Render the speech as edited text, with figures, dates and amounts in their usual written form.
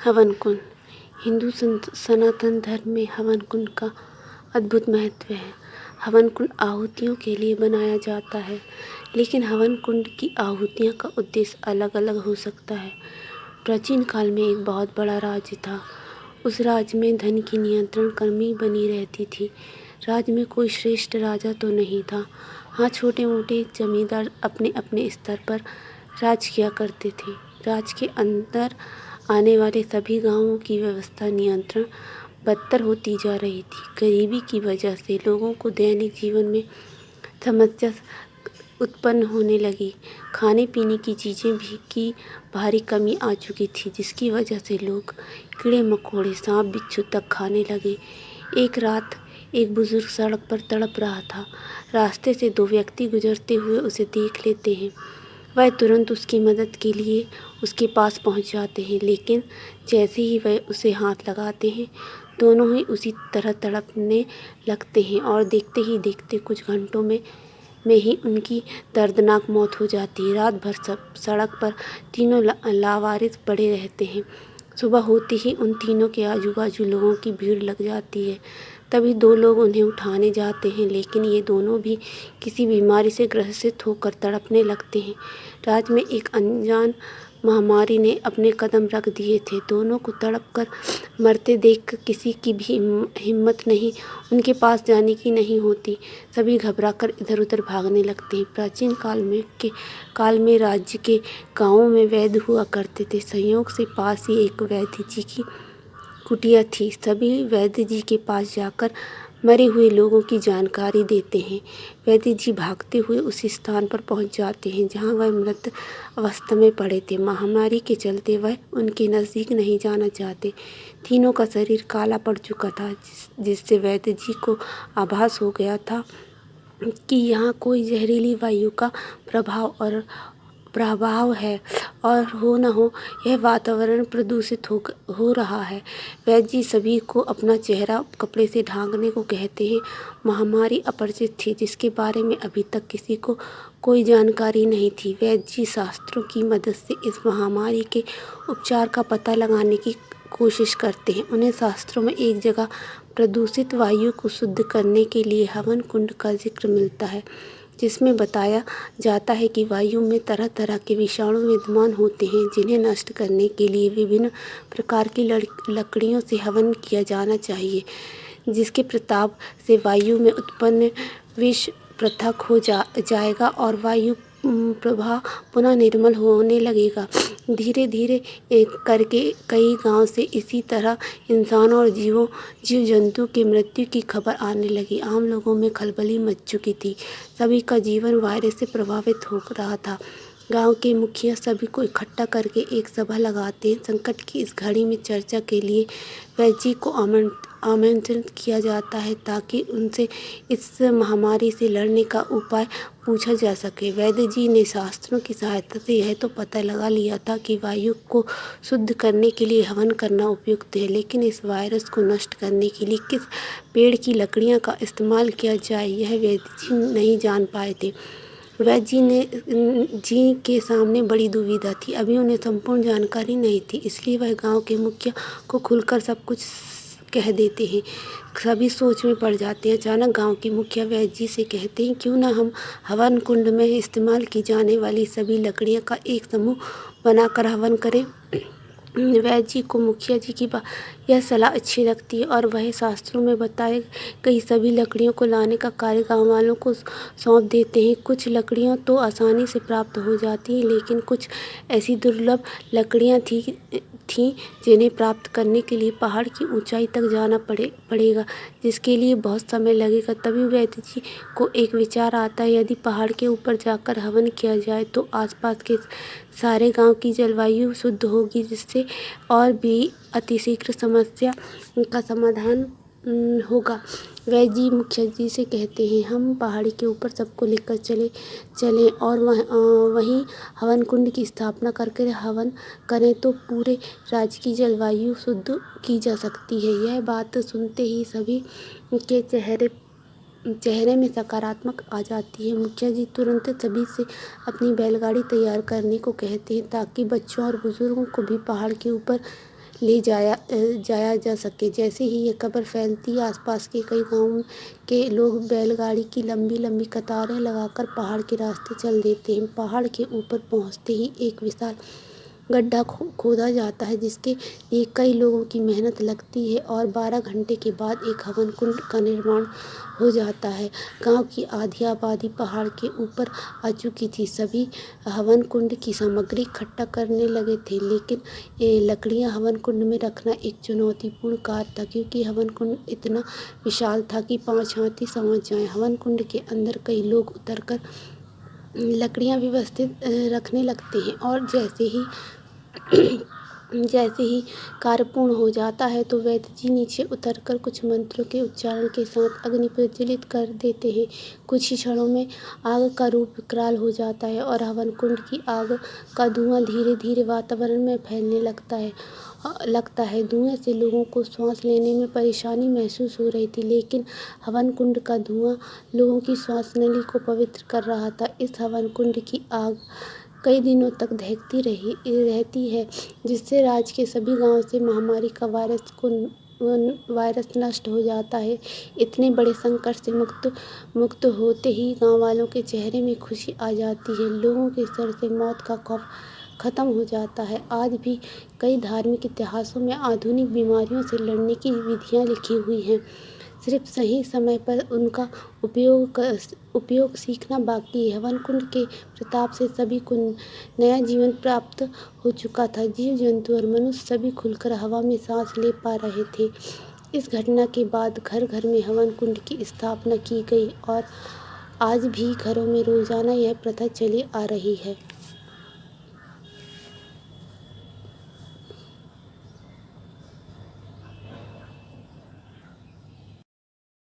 हवन कुंड। हिंदू सनातन धर्म में हवन कुंड का अद्भुत महत्व है। हवन कुंड आहुतियों के लिए बनाया जाता है, लेकिन हवन कुंड की आहुतियों का उद्देश्य अलग अलग हो सकता है। प्राचीन काल में एक बहुत बड़ा राज्य था। उस राज्य में धन की नियंत्रण कमी बनी रहती थी। राज्य में कोई श्रेष्ठ राजा तो नहीं था। हाँ, छोटे मोटे जमींदार अपने अपने स्तर पर राज किया करते थे। राज्य के अंदर आने वाले सभी गांवों की व्यवस्था नियंत्रण बदतर होती जा रही थी। गरीबी की वजह से लोगों को दैनिक जीवन में समस्या उत्पन्न होने लगी। खाने पीने की चीज़ें भी की भारी कमी आ चुकी थी, जिसकी वजह से लोग कीड़े मकोड़े, सांप बिच्छू तक खाने लगे। एक रात एक बुजुर्ग सड़क पर तड़प रहा था। रास्ते से दो व्यक्ति गुजरते हुए उसे देख लेते हैं। वह तुरंत उसकी मदद के लिए उसके पास पहुंच जाते हैं, लेकिन जैसे ही वह उसे हाथ लगाते हैं, दोनों ही उसी तरह तड़पने लगते हैं और देखते ही देखते कुछ घंटों में ही उनकी दर्दनाक मौत हो जाती है। रात भर सड़क पर तीनों लावारिस पड़े रहते हैं। सुबह होते ही उन तीनों के आजू बाजू लोगों की भीड़ लग जाती है। तभी दो लोग उन्हें उठाने जाते हैं, लेकिन ये दोनों भी किसी बीमारी से ग्रसित होकर तड़पने लगते हैं। राज्य में एक अनजान महामारी ने अपने कदम रख दिए थे। दोनों को तड़प कर मरते देख किसी की भी हिम्मत नहीं उनके पास जाने की नहीं होती। सभी घबराकर इधर उधर भागने लगते हैं। प्राचीन काल में राज्य के गांवों में वैद्य हुआ करते थे। संयोग से पास ही एक वैद्य जी की कुटिया थी। सभी वैद्य जी के पास जाकर मरे हुए लोगों की जानकारी देते हैं। वैद्य जी भागते हुए उस स्थान पर पहुंच जाते हैं जहां वह मृत अवस्था में पड़े थे। महामारी के चलते वह उनके नज़दीक नहीं जाना चाहते। तीनों का शरीर काला पड़ चुका था, जिससे वैद्य जी को आभास हो गया था कि यहाँ कोई जहरीली वायु का प्रभाव है और हो न हो यह वातावरण प्रदूषित हो रहा है। वैद्य जी सभी को अपना चेहरा कपड़े से ढांकने को कहते हैं। महामारी अपरिचित थी, जिसके बारे में अभी तक किसी को कोई जानकारी नहीं थी। वैद्य जी शास्त्रों की मदद से इस महामारी के उपचार का पता लगाने की कोशिश करते हैं। उन्हें शास्त्रों में एक जगह प्रदूषित वायु को शुद्ध करने के लिए हवन कुंड का जिक्र मिलता है, जिसमें बताया जाता है कि वायु में तरह तरह के विषाणु विद्यमान होते हैं, जिन्हें नष्ट करने के लिए विभिन्न प्रकार की लकड़ियों से हवन किया जाना चाहिए, जिसके प्रताप से वायु में उत्पन्न विष पृथक हो जाएगा और वायु प्रवाह पुनः निर्मल होने लगेगा। धीरे धीरे एक करके कई गांव से इसी तरह इंसान और जीव जंतु की मृत्यु की खबर आने लगी। आम लोगों में खलबली मच चुकी थी। सभी का जीवन वायरस से प्रभावित हो रहा था। गांव के मुखिया सभी को इकट्ठा करके एक सभा लगाते हैं। संकट की इस घड़ी में चर्चा के लिए वैद्य जी को आमंत्रित किया जाता है, ताकि उनसे इस महामारी से लड़ने का उपाय पूछा जा सके। वैद्य जी ने शास्त्रों की सहायता से यह तो पता लगा लिया था कि वायु को शुद्ध करने के लिए हवन करना उपयुक्त है, लेकिन इस वायरस को नष्ट करने के लिए किस पेड़ की लकड़ियां का इस्तेमाल किया जाए, यह वैद्य जी नहीं जान पाए थे। वैद्य जी के सामने बड़ी दुविधा थी। अभी उन्हें संपूर्ण जानकारी नहीं थी, इसलिए वह गांव के मुखिया को खुलकर सब कुछ कह देते हैं। सभी सोच में पड़ जाते हैं। अचानक गांव के मुखिया वैद्य जी से कहते हैं, क्यों ना हम हवन कुंड में इस्तेमाल की जाने वाली सभी लकड़ियों का एक समूह बनाकर हवन करें। वैद्य जी को मुखिया जी की यह सलाह अच्छी लगती है और वह शास्त्रों में बताए गई सभी लकड़ियों को लाने का कार्य गाँव वालों को सौंप देते हैं। कुछ लकड़ियाँ तो आसानी से प्राप्त हो जाती हैं, लेकिन कुछ ऐसी दुर्लभ लकड़ियाँ थीं जिन्हें प्राप्त करने के लिए पहाड़ की ऊंचाई तक जाना पड़ेगा, जिसके लिए बहुत समय लगेगा। तभी वैद्य जी को एक विचार आता है, यदि पहाड़ के ऊपर जाकर हवन किया जाए तो आसपास के सारे गांव की जलवायु शुद्ध होगी, जिससे और भी अतिशीघ्र समस्या का समाधान होगा। वैद्य जी मुखिया जी से कहते हैं, हम पहाड़ी के ऊपर सबको लेकर चलें और वहीं हवन कुंड की स्थापना करके हवन करें तो पूरे राज्य की जलवायु शुद्ध की जा सकती है। यह बात सुनते ही सभी के चेहरे में सकारात्मक आ जाती है। मुखिया जी तुरंत सभी से अपनी बैलगाड़ी तैयार करने को कहते हैं, ताकि बच्चों और बुजुर्गों को भी पहाड़ के ऊपर ले जाया जा सके। जैसे ही ये खबर फैलती है, आसपास के कई गाँव के लोग बैलगाड़ी की लंबी लंबी कतारें लगाकर पहाड़ के रास्ते चल देते हैं। पहाड़ के ऊपर पहुँचते ही एक विशाल गड्ढा खोदा जाता है, जिसके लिए कई लोगों की मेहनत लगती है और 12 घंटे के बाद एक हवन कुंड का निर्माण हो जाता है। गांव की आधी आबादी पहाड़ के ऊपर आ चुकी थी। सभी हवन कुंड की सामग्री इकट्ठा करने लगे थे, लेकिन लकड़ियां हवन कुंड में रखना एक चुनौतीपूर्ण कार्य था, क्योंकि हवन कुंड इतना विशाल था कि 5 हाथी समझ जाएं। हवन कुंड के अंदर कई लोग उतरकर लकड़ियां व्यवस्थित रखने लगते हैं और जैसे ही कार्य पूर्ण हो जाता है तो वैद्य जी नीचे उतरकर कुछ मंत्रों के उच्चारण के साथ अग्नि प्रज्वलित कर देते हैं। कुछ ही क्षणों में आग का रूप विकराल हो जाता है और हवन कुंड की आग का धुआं धीरे धीरे वातावरण में फैलने लगता है। धुएं से लोगों को सांस लेने में परेशानी महसूस हो रही थी, लेकिन हवन कुंड का धुआं लोगों की श्वास नली को पवित्र कर रहा था। इस हवन कुंड की आग कई दिनों तक दहकती रहती है, जिससे राज्य के सभी गांवों से महामारी का वायरस नष्ट हो जाता है। इतने बड़े संकट से मुक्त होते ही गांव वालों के चेहरे में खुशी आ जाती है। लोगों के सर से मौत का खौफ खत्म हो जाता है। आज भी कई धार्मिक इतिहासों में आधुनिक बीमारियों से लड़ने की विधियां लिखी हुई हैं, सिर्फ सही समय पर उनका उपयोग सीखना बाकी है। हवन कुंड के प्रताप से सभी को नया जीवन प्राप्त हो चुका था। जीव जंतु और मनुष्य सभी खुलकर हवा में सांस ले पा रहे थे। इस घटना के बाद घर घर में हवन कुंड की स्थापना की गई और आज भी घरों में रोजाना यह प्रथा चली आ रही है।